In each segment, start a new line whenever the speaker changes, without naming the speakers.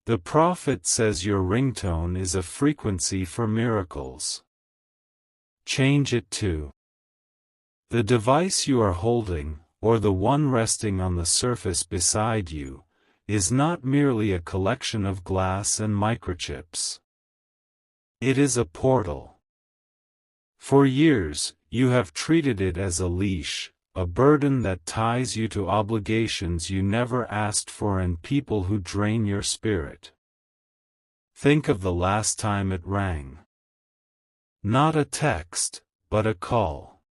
The prophet says your ringtone is a frequency for miracles. Change it to the device you are holding, or the one resting on the surface beside you, is not merely a collection of glass and microchips. It is a portal. For years, you have treated it as a leash, a burden that ties you to obligations you never asked for and people who drain your spirit. Think of the last time it rang. Not a text, but a call.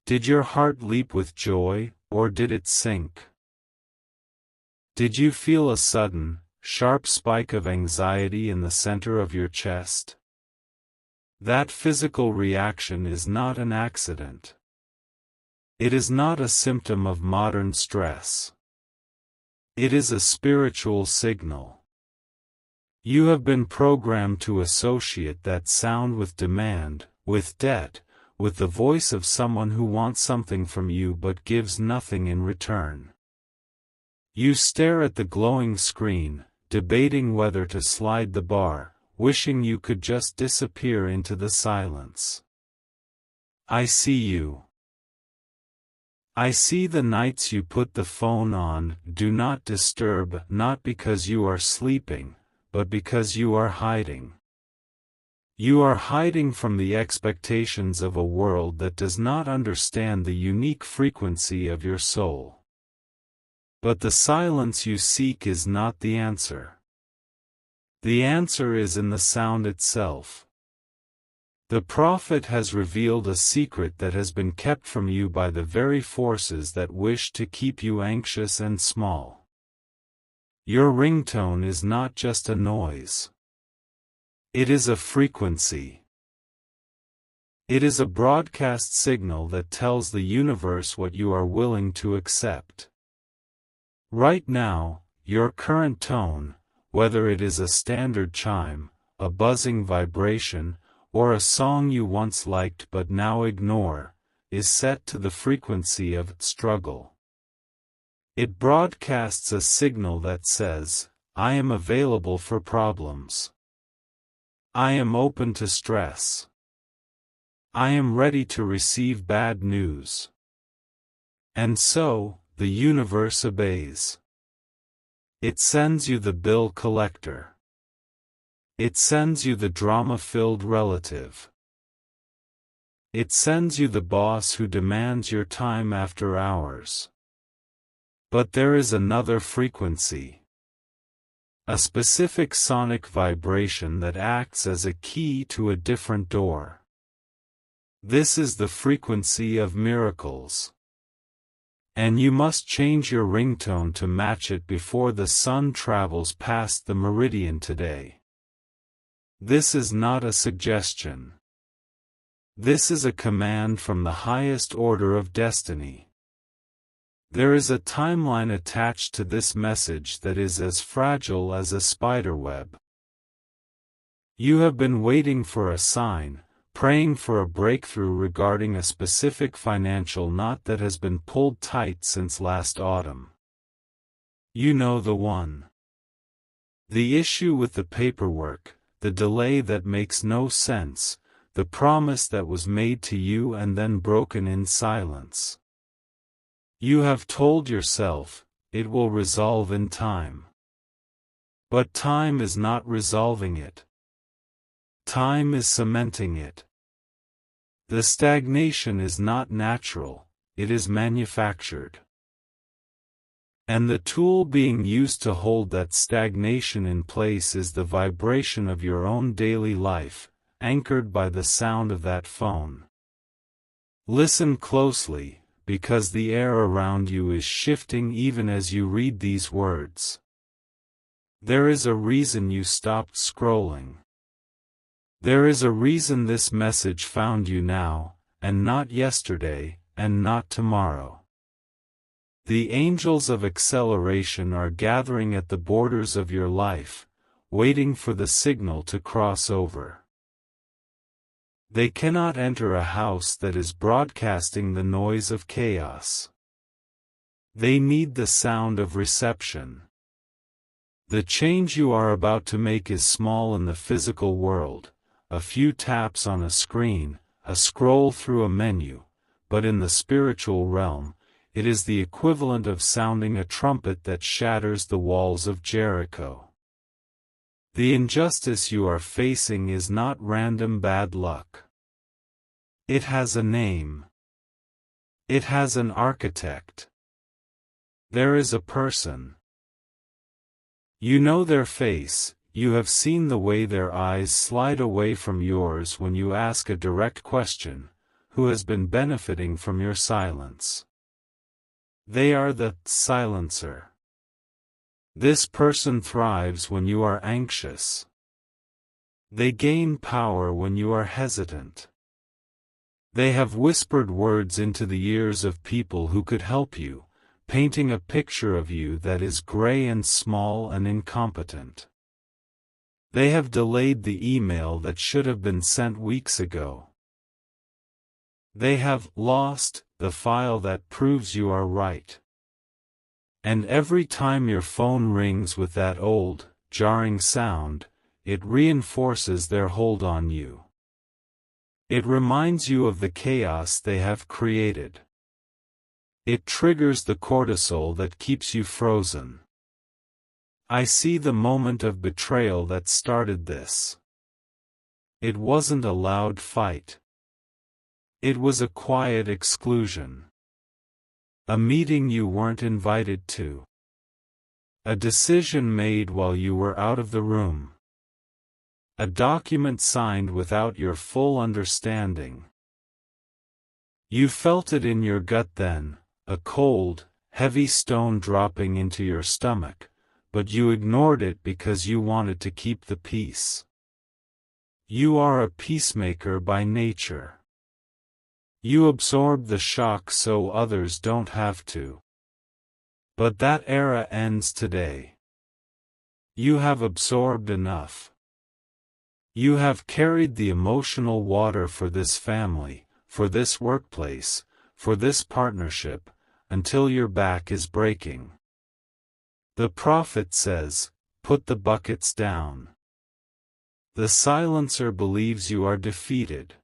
Did your heart leap with joy, or did it sink? Did you feel a sudden, sharp spike of anxiety in the center of your chest? That physical reaction is not an accident. It is not a symptom of modern stress. It is a spiritual signal. You have been programmed to associate that sound with demand, with debt, with the voice of someone who wants something from you but gives nothing in return. You stare at the glowing screen, debating whether to slide the bar, wishing you could just disappear into the silence. I see you. I see the nights you put the phone on, do not disturb, not because you are sleeping, but because you are hiding. You are hiding from the expectations of a world that does not understand the unique frequency of your soul. But the silence you seek is not the answer. The answer is in the sound itself. The prophet has revealed a secret that has been kept from you by the very forces that wish to keep you anxious and small. Your ringtone is not just a noise. It is a frequency. It is a broadcast signal that tells the universe what you are willing to accept. Right now, your current tone, whether it is a standard chime, a buzzing vibration, or a song you once liked but now ignore, is set to the frequency of struggle. It broadcasts a signal that says, I am available for problems. I am open to stress. I am ready to receive bad news. And so, the universe obeys. It sends you the bill collector. It sends you the drama-filled relative. It sends you the boss who demands your time after hours. But there is another frequency. A specific sonic vibration that acts as a key to a different door. This is the frequency of miracles. And you must change your ringtone to match it before the sun travels past the meridian today. This is not a suggestion. This is a command from the highest order of destiny. There is a timeline attached to this message that is as fragile as a spiderweb. You have been waiting for a sign, praying for a breakthrough regarding a specific financial knot that has been pulled tight since last autumn. You know the one. The issue with the paperwork, the delay that makes no sense, the promise that was made to you and then broken in silence. You have told yourself, it will resolve in time. But time is not resolving it. Time is cementing it. The stagnation is not natural, it is manufactured. And the tool being used to hold that stagnation in place is the vibration of your own daily life, anchored by the sound of that phone. Listen closely, because the air around you is shifting even as you read these words. There is a reason you stopped scrolling. There is a reason this message found you now, and not yesterday, and not tomorrow. The angels of acceleration are gathering at the borders of your life, waiting for the signal to cross over. They cannot enter a house that is broadcasting the noise of chaos. They need the sound of reception. The change you are about to make is small in the physical world, a few taps on a screen, a scroll through a menu, but in the spiritual realm, it is the equivalent of sounding a trumpet that shatters the walls of Jericho. The injustice you are facing is not random bad luck. It has a name. It has an architect. There is a person. You know their face, you have seen the way their eyes slide away from yours when you ask a direct question, who has been benefiting from your silence. They are the silencer. This person thrives when you are anxious. They gain power when you are hesitant. They have whispered words into the ears of people who could help you, painting a picture of you that is gray and small and incompetent. They have delayed the email that should have been sent weeks ago. They have lost the file that proves you are right. And every time your phone rings with that old, jarring sound, it reinforces their hold on you. It reminds you of the chaos they have created. It triggers the cortisol that keeps you frozen. I see the moment of betrayal that started this. It wasn't a loud fight. It was a quiet exclusion. A meeting you weren't invited to. A decision made while you were out of the room. A document signed without your full understanding. You felt it in your gut then, a cold, heavy stone dropping into your stomach, but you ignored it because you wanted to keep the peace. You are a peacemaker by nature. You absorb the shock so others don't have to. But that era ends today. You have absorbed enough. You have carried the emotional water for this family, for this workplace, for this partnership, until your back is breaking. The prophet says, "Put the buckets down." The silencer believes you are defeated.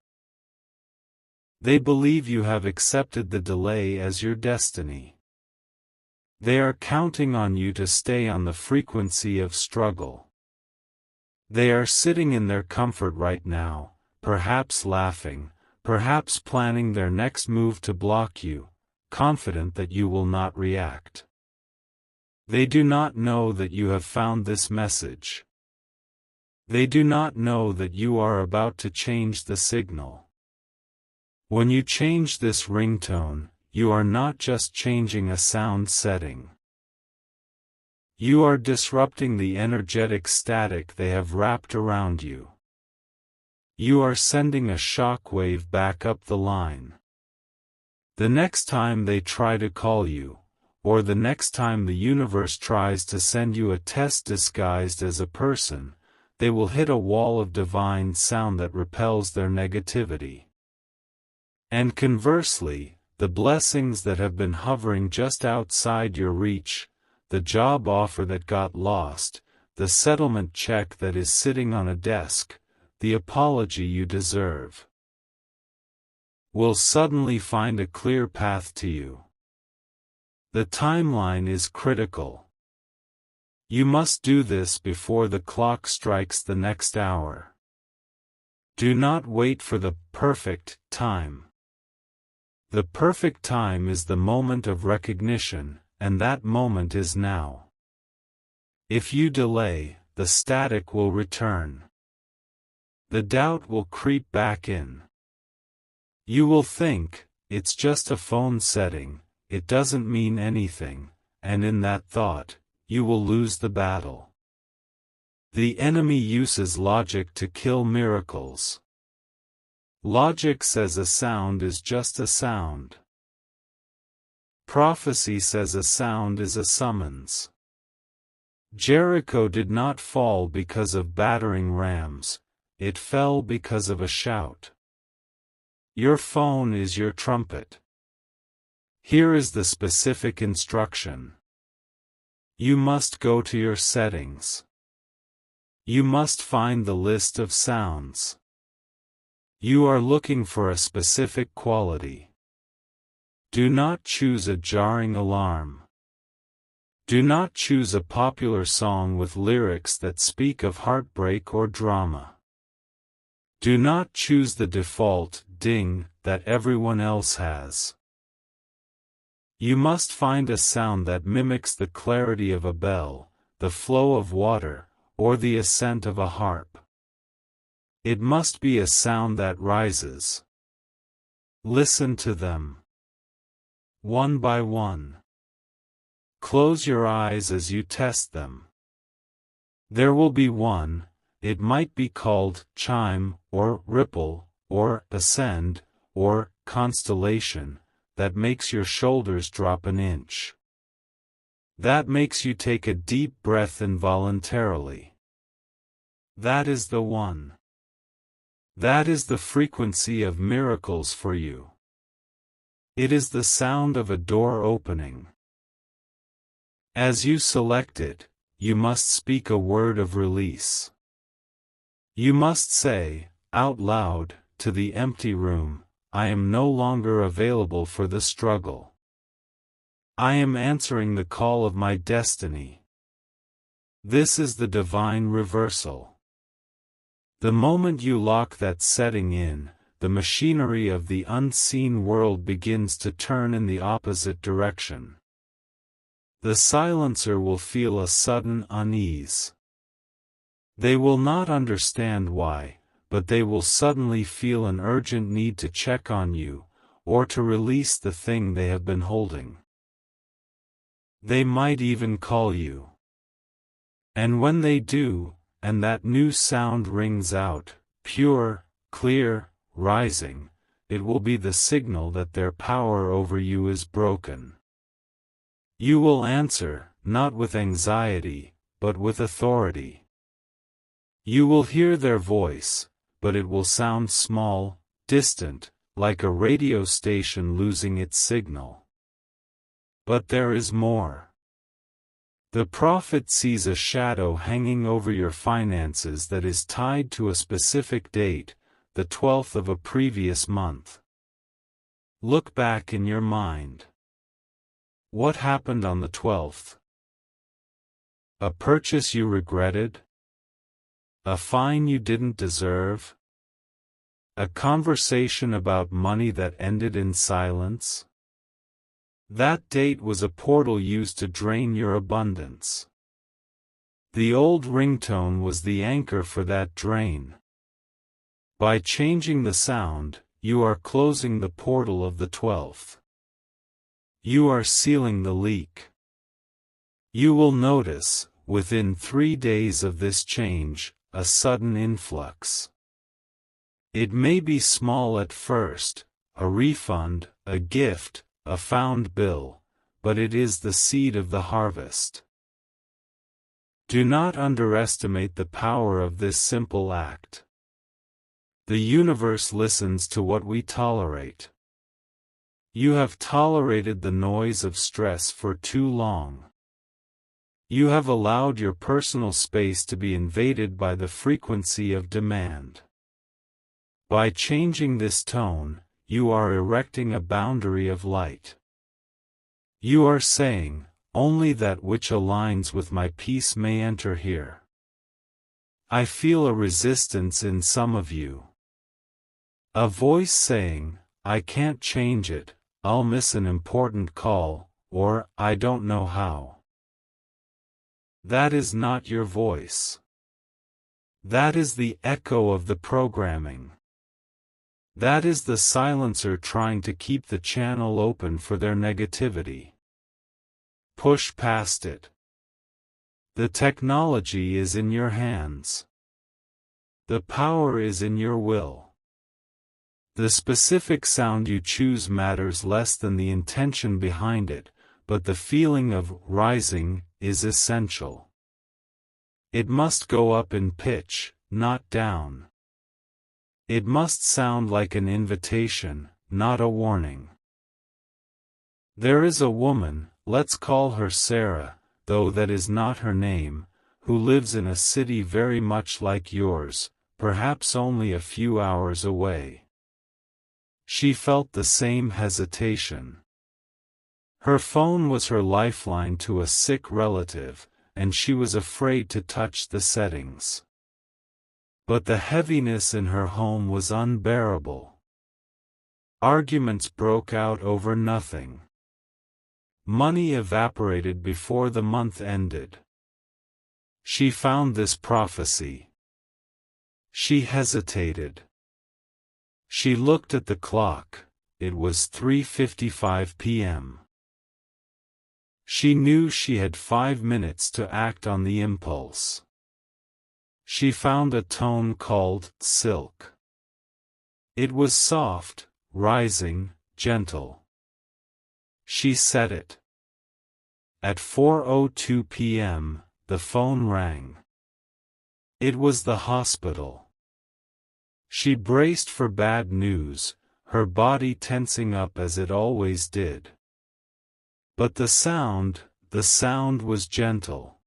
They believe you have accepted the delay as your destiny. They are counting on you to stay on the frequency of struggle. They are sitting in their comfort right now, perhaps laughing, perhaps planning their next move to block you, confident that you will not react. They do not know that you have found this message. They do not know that you are about to change the signal. When you change this ringtone, you are not just changing a sound setting. You are disrupting the energetic static they have wrapped around you. You are sending a shock wave back up the line. The next time they try to call you, or the next time the universe tries to send you a test disguised as a person, they will hit a wall of divine sound that repels their negativity. And conversely, the blessings that have been hovering just outside your reach, the job offer that got lost, the settlement check that is sitting on a desk, the apology you deserve, will suddenly find a clear path to you. The timeline is critical. You must do this before the clock strikes the next hour. Do not wait for the perfect time. The perfect time is the moment of recognition, and that moment is now. If you delay, the static will return. The doubt will creep back in. You will think, it's just a phone setting, it doesn't mean anything, and in that thought, you will lose the battle. The enemy uses logic to kill miracles. Logic says a sound is just a sound. Prophecy says a sound is a summons. Jericho did not fall because of battering rams, it fell because of a shout. Your phone is your trumpet. Here is the specific instruction. You must go to your settings. You must find the list of sounds. You are looking for a specific quality. Do not choose a jarring alarm. Do not choose a popular song with lyrics that speak of heartbreak or drama. Do not choose the default ding that everyone else has. You must find a sound that mimics the clarity of a bell, the flow of water, or the ascent of a harp. It must be a sound that rises. Listen to them. One by one. Close your eyes as you test them. There will be one, it might be called chime, or ripple, or ascend, or constellation, that makes your shoulders drop an inch. That makes you take a deep breath involuntarily. That is the one. That is the frequency of miracles for you. It is the sound of a door opening. As you select it, you must speak a word of release. You must say, out loud, to the empty room, I am no longer available for the struggle. I am answering the call of my destiny. This is the divine reversal. The moment you lock that setting in, the machinery of the unseen world begins to turn in the opposite direction. The silencer will feel a sudden unease. They will not understand why, but they will suddenly feel an urgent need to check on you, or to release the thing they have been holding. They might even call you. And when they do, and that new sound rings out, pure, clear, rising, it will be the signal that their power over you is broken. You will answer, not with anxiety, but with authority. You will hear their voice, but it will sound small, distant, like a radio station losing its signal. But there is more. The prophet sees a shadow hanging over your finances that is tied to a specific date, the 12th of a previous month. Look back in your mind. What happened on the 12th? A purchase you regretted? A fine you didn't deserve? A conversation about money that ended in silence? That date was a portal used to drain your abundance. The old ringtone was the anchor for that drain. By changing the sound, you are closing the portal of the 12th. You are sealing the leak. You will notice, within 3 days of this change, a sudden influx. It may be small at first, a refund, a gift, a found bill, but it is the seed of the harvest. Do not underestimate the power of this simple act. The universe listens to what we tolerate. You have tolerated the noise of stress for too long. You have allowed your personal space to be invaded by the frequency of demand. By changing this tone, you are erecting a boundary of light. You are saying, only that which aligns with my peace may enter here. I feel a resistance in some of you. A voice saying, I can't change it, I'll miss an important call, or I don't know how. That is not your voice. That is the echo of the programming. That is the silencer trying to keep the channel open for their negativity. Push past it. The technology is in your hands. The power is in your will. The specific sound you choose matters less than the intention behind it, but the feeling of rising is essential. It must go up in pitch, not down. It must sound like an invitation, not a warning. There is a woman, let's call her Sarah, though that is not her name, who lives in a city very much like yours, perhaps only a few hours away. She felt the same hesitation. Her phone was her lifeline to a sick relative, and she was afraid to touch the settings. But the heaviness in her home was unbearable. Arguments broke out over nothing. Money evaporated before the month ended. She found this prophecy. She hesitated. She looked at the clock. It was 3:55 p.m. She knew she had 5 minutes to act on the impulse. She found a tone called silk. It was soft, rising, gentle. She set it. At 4:02 p.m., the phone rang. It was the hospital. She braced for bad news, her body tensing up as it always did. But the sound was gentle.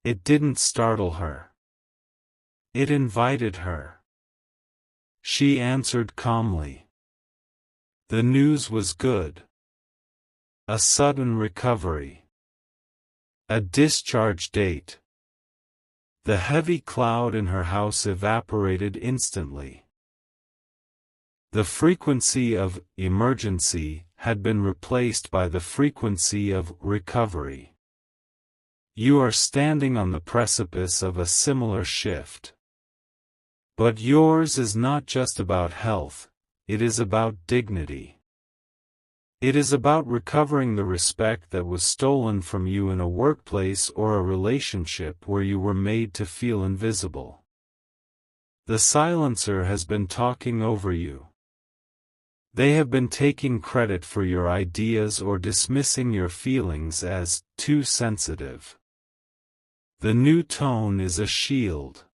It didn't startle her. It invited her. She answered calmly. The news was good. A sudden recovery. A discharge date. The heavy cloud in her house evaporated instantly. The frequency of emergency had been replaced by the frequency of recovery. You are standing on the precipice of a similar shift. But yours is not just about health, it is about dignity. It is about recovering the respect that was stolen from you in a workplace or a relationship where you were made to feel invisible. The silencer has been talking over you. They have been taking credit for your ideas or dismissing your feelings as too sensitive. The new tone is a shield.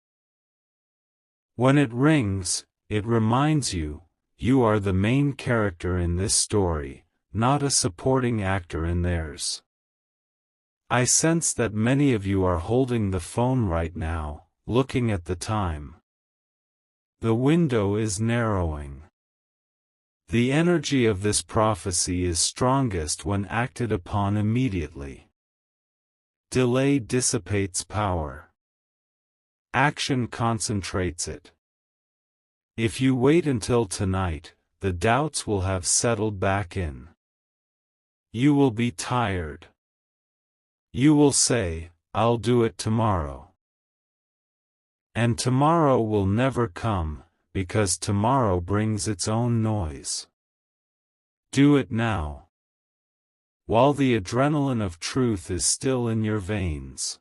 When it rings, it reminds you, you are the main character in this story, not a supporting actor in theirs. I sense that many of you are holding the phone right now, looking at the time. The window is narrowing. The energy of this prophecy is strongest when acted upon immediately. Delay dissipates power. Action concentrates it. If you wait until tonight, the doubts will have settled back in. You will be tired. You will say, "I'll do it tomorrow." And tomorrow will never come, because tomorrow brings its own noise. Do it now, while the adrenaline of truth is still in your veins.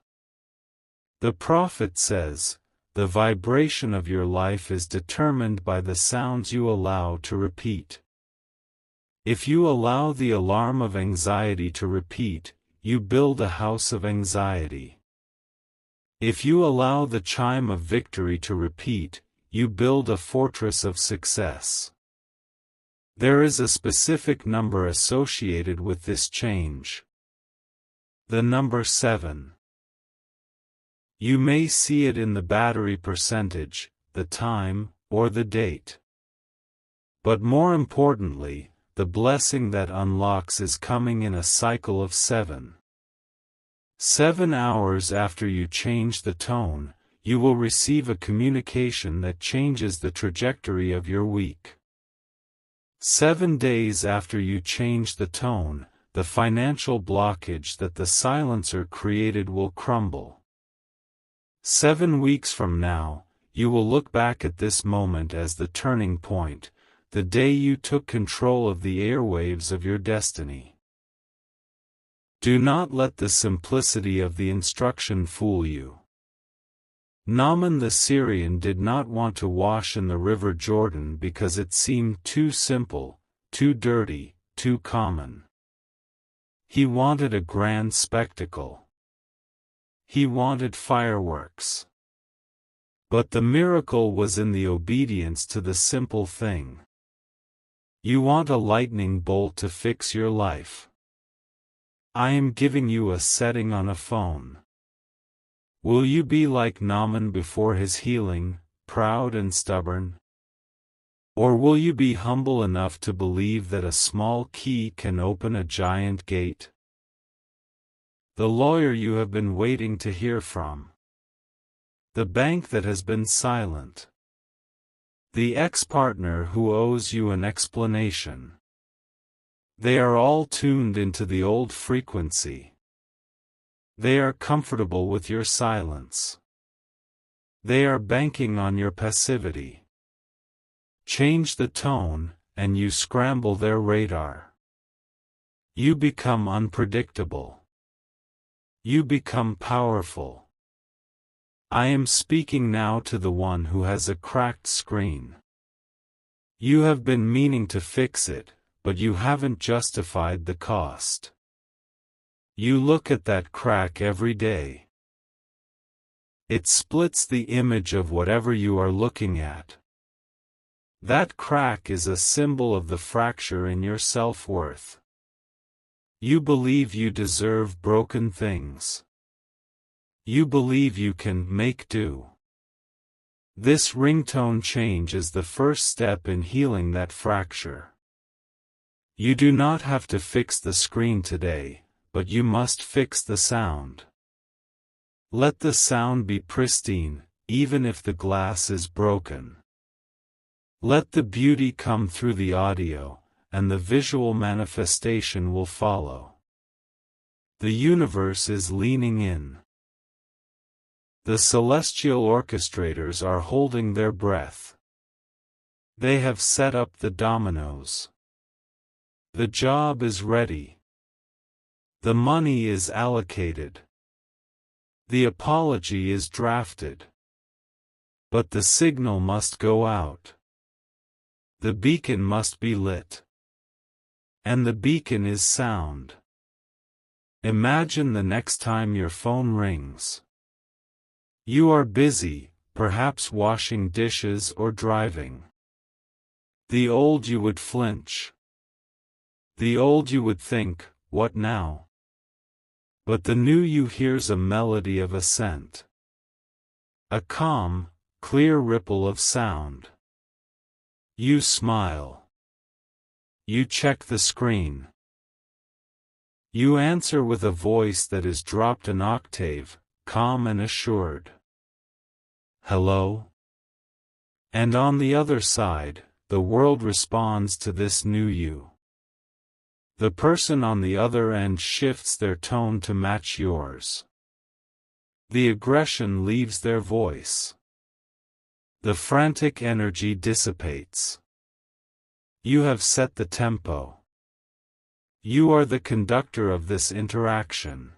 The prophet says, the vibration of your life is determined by the sounds you allow to repeat. If you allow the alarm of anxiety to repeat, you build a house of anxiety. If you allow the chime of victory to repeat, you build a fortress of success. There is a specific number associated with this change. The number 7. You may see it in the battery percentage, the time, or the date. But more importantly, the blessing that unlocks is coming in a cycle of 7. 7 hours after you change the tone, you will receive a communication that changes the trajectory of your week. 7 days after you change the tone, the financial blockage that the silencer created will crumble. 7 weeks from now, you will look back at this moment as the turning point, the day you took control of the airwaves of your destiny. Do not let the simplicity of the instruction fool you. Naaman the Syrian did not want to wash in the river Jordan because it seemed too simple, too dirty, too common. He wanted a grand spectacle. He wanted fireworks. But the miracle was in the obedience to the simple thing. You want a lightning bolt to fix your life. I am giving you a setting on a phone. Will you be like Naaman before his healing, proud and stubborn? Or will you be humble enough to believe that a small key can open a giant gate? The lawyer you have been waiting to hear from. The bank that has been silent. The ex-partner who owes you an explanation. They are all tuned into the old frequency. They are comfortable with your silence. They are banking on your passivity. Change the tone, and you scramble their radar. You become unpredictable. You become powerful. I am speaking now to the one who has a cracked screen. You have been meaning to fix it, but you haven't justified the cost. You look at that crack every day. It splits the image of whatever you are looking at. That crack is a symbol of the fracture in your self-worth. You believe you deserve broken things. You believe you can make do. This ringtone change is the first step in healing that fracture. You do not have to fix the screen today, but you must fix the sound. Let the sound be pristine, even if the glass is broken. Let the beauty come through the audio, and the visual manifestation will follow. The universe is leaning in. The celestial orchestrators are holding their breath. They have set up the dominoes. The job is ready. The money is allocated. The apology is drafted. But the signal must go out. The beacon must be lit. And the beacon is sound. Imagine the next time your phone rings. You are busy, perhaps washing dishes or driving. The old you would flinch. The old you would think, what now? But the new you hears a melody of ascent. A calm, clear ripple of sound. You smile. You check the screen. You answer with a voice that is dropped an octave, calm and assured. Hello? And on the other side, the world responds to this new you. The person on the other end shifts their tone to match yours. The aggression leaves their voice. The frantic energy dissipates. You have set the tempo. You are the conductor of this interaction.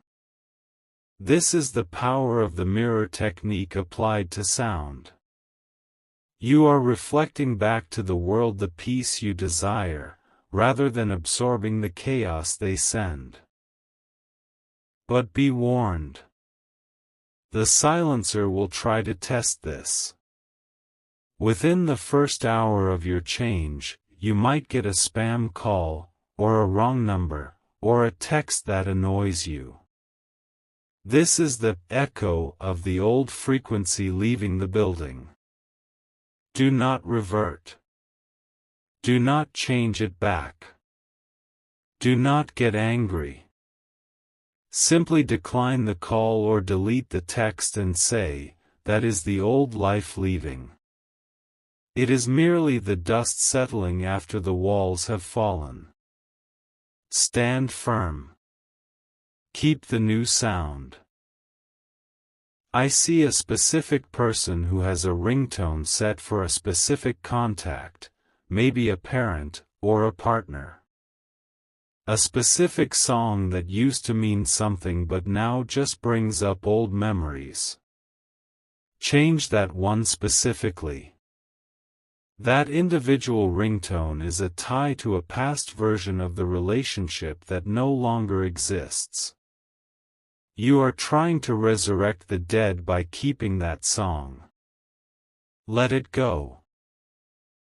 This is the power of the mirror technique applied to sound. You are reflecting back to the world the peace you desire, rather than absorbing the chaos they send. But be warned. The silencer will try to test this. Within the first hour of your change, you might get a spam call, or a wrong number, or a text that annoys you. This is the echo of the old frequency leaving the building. Do not revert. Do not change it back. Do not get angry. Simply decline the call or delete the text and say, that is the old life leaving. It is merely the dust settling after the walls have fallen. Stand firm. Keep the new sound. I see a specific person who has a ringtone set for a specific contact, maybe a parent, or a partner. A specific song that used to mean something but now just brings up old memories. Change that one specifically. That individual ringtone is a tie to a past version of the relationship that no longer exists. You are trying to resurrect the dead by keeping that song. Let it go.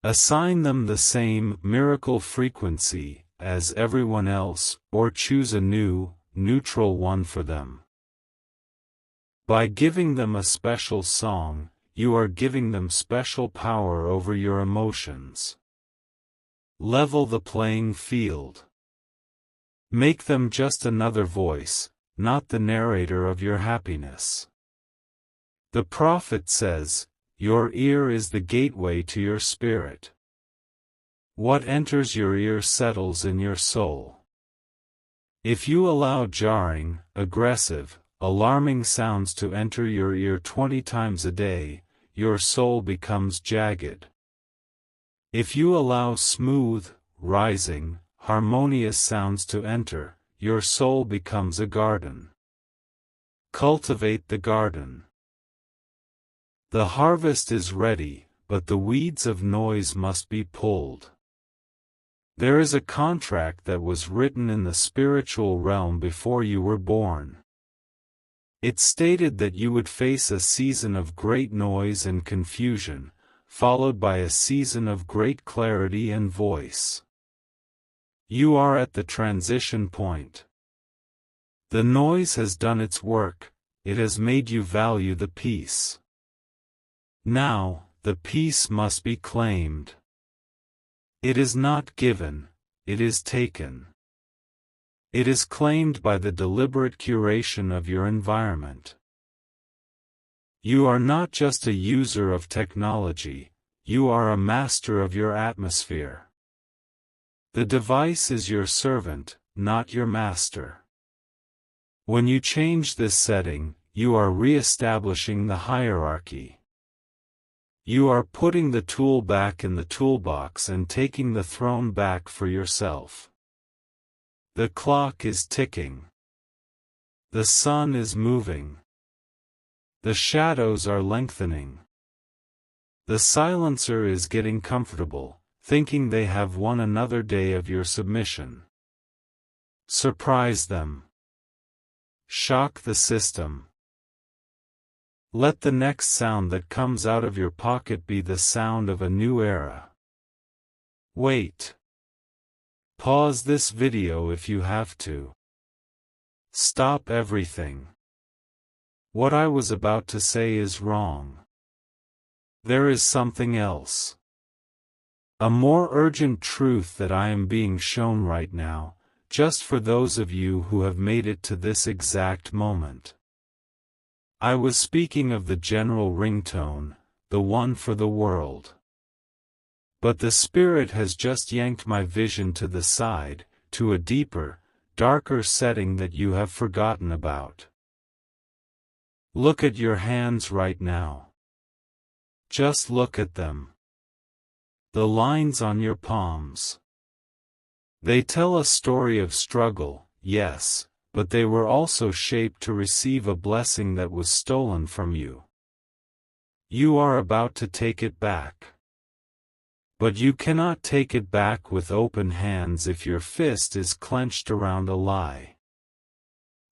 Assign them the same miracle frequency as everyone else, or choose a new, neutral one for them. By giving them a special song, you are giving them special power over your emotions. Level the playing field. Make them just another voice, not the narrator of your happiness. The prophet says, "Your ear is the gateway to your spirit. What enters your ear settles in your soul." If you allow jarring, aggressive, alarming sounds to enter your ear 20 times a day, your soul becomes jagged. If you allow smooth, rising, harmonious sounds to enter, your soul becomes a garden. Cultivate the garden. The harvest is ready, but the weeds of noise must be pulled. There is a contract that was written in the spiritual realm before you were born. It stated that you would face a season of great noise and confusion, followed by a season of great clarity and voice. You are at the transition point. The noise has done its work, it has made you value the peace. Now, the peace must be claimed. It is not given, it is taken. It is claimed by the deliberate curation of your environment. You are not just a user of technology, you are a master of your atmosphere. The device is your servant, not your master. When you change this setting, you are re-establishing the hierarchy. You are putting the tool back in the toolbox and taking the throne back for yourself. The clock is ticking. The sun is moving. The shadows are lengthening. The silencer is getting comfortable, thinking they have won another day of your submission. Surprise them. Shock the system. Let the next sound that comes out of your pocket be the sound of a new era. Wait. Pause this video if you have to. Stop everything. What I was about to say is wrong. There is something else. A more urgent truth that I am being shown right now, just for those of you who have made it to this exact moment. I was speaking of the general ringtone, the one for the world. But the Spirit has just yanked my vision to the side, to a deeper, darker setting that you have forgotten about. Look at your hands right now. Just look at them. The lines on your palms. They tell a story of struggle, yes, but they were also shaped to receive a blessing that was stolen from you. You are about to take it back. But you cannot take it back with open hands if your fist is clenched around a lie.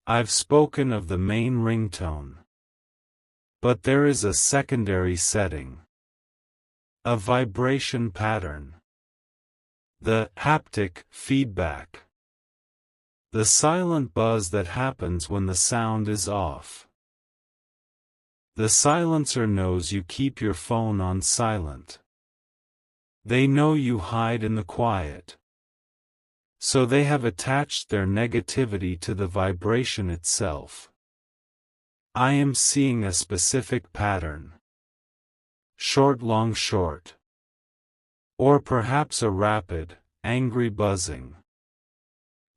I've spoken of the main ringtone. But there is a secondary setting. A vibration pattern. The haptic feedback. The silent buzz that happens when the sound is off. The silencer knows you keep your phone on silent. They know you hide in the quiet. So they have attached their negativity to the vibration itself. I am seeing a specific pattern. Short, long, short. Or perhaps a rapid, angry buzzing.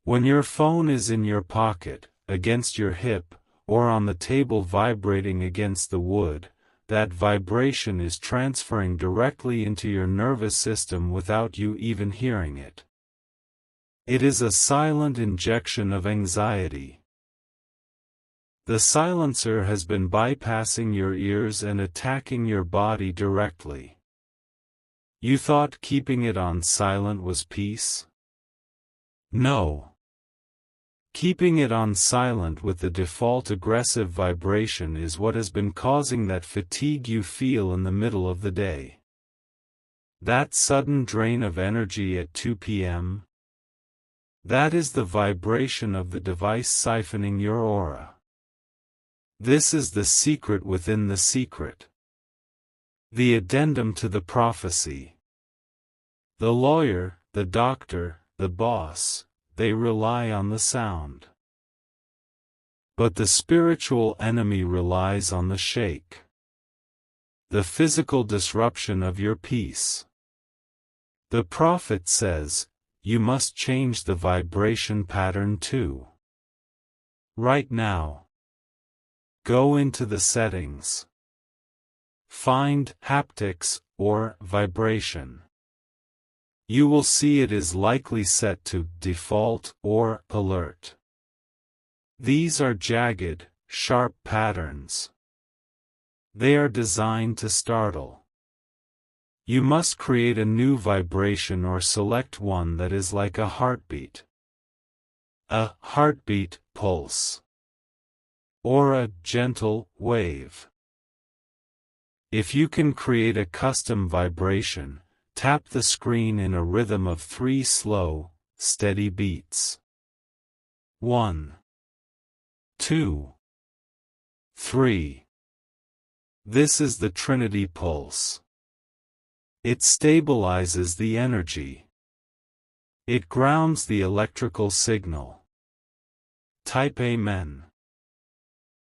When your phone is in your pocket, against your hip, or on the table vibrating against the wood, that vibration is transferring directly into your nervous system without you even hearing it. It is a silent injection of anxiety. The silencer has been bypassing your ears and attacking your body directly. You thought keeping it on silent was peace? No. Keeping it on silent with the default aggressive vibration is what has been causing that fatigue you feel in the middle of the day. That sudden drain of energy at 2 p.m. That is the vibration of the device siphoning your aura. This is the secret within the secret. The addendum to the prophecy. The lawyer, the doctor, the boss, they rely on the sound. But the spiritual enemy relies on the shake. The physical disruption of your peace. The prophet says, you must change the vibration pattern too. Right now. Go into the settings. Find haptics or vibration. You will see it is likely set to default or alert. These are jagged, sharp patterns. They are designed to startle. You must create a new vibration or select one that is like a heartbeat. A heartbeat pulse. Or a gentle wave. If you can create a custom vibration, tap the screen in a rhythm of 3 slow, steady beats. 1, 2, 3. This is the Trinity pulse. It stabilizes the energy. It grounds the electrical signal. Type Amen.